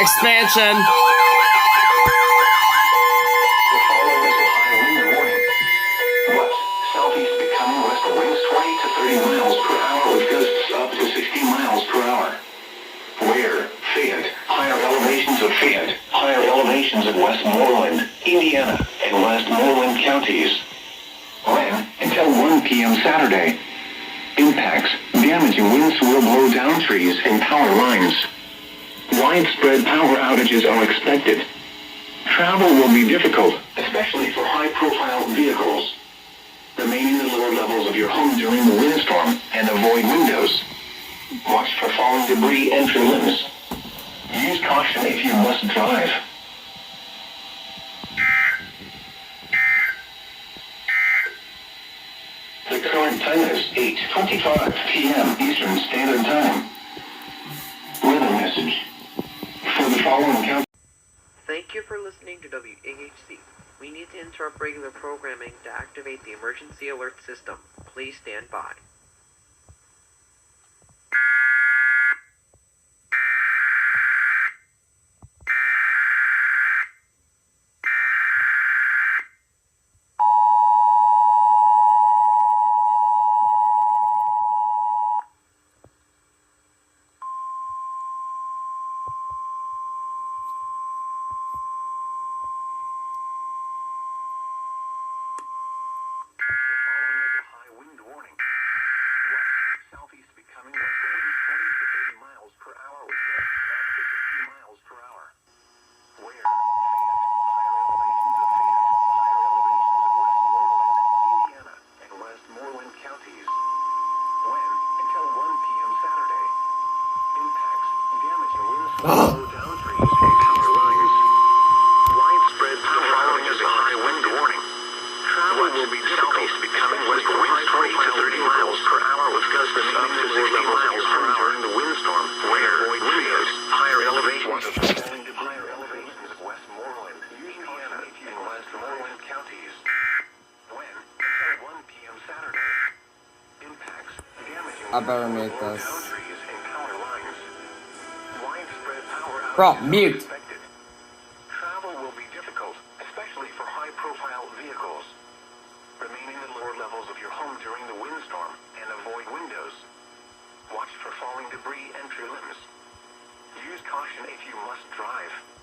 Expansion. Southeast becoming west winds 20 to 30 miles per hour with gusts up to 60 miles per hour. Where? Fayette. Higher elevations of Fayette. Higher elevations of Westmoreland, Indiana, and Westmoreland counties. When? Until 1 p.m. Saturday. Impacts. Damaging winds will blow down trees and power lines. Widespread power outages are expected. Travel will be difficult, especially for high-profile vehicles. Remain in the lower levels of your home during the windstorm and avoid windows. Watch for falling debris and tree limbs. Use caution if you must drive. The current time is 8:25 p.m. Eastern Standard Time. Weather message. For the following count. Thank you for listening to WAHC. We need to interrupt regular programming to activate the emergency alert system. Please stand by. I better mute this. Bro, mute. Travel will be difficult, especially for high-profile vehicles. Remain in the lower levels of your home during the windstorm and avoid windows. Watch for falling debris and tree limbs. Use caution if you must drive.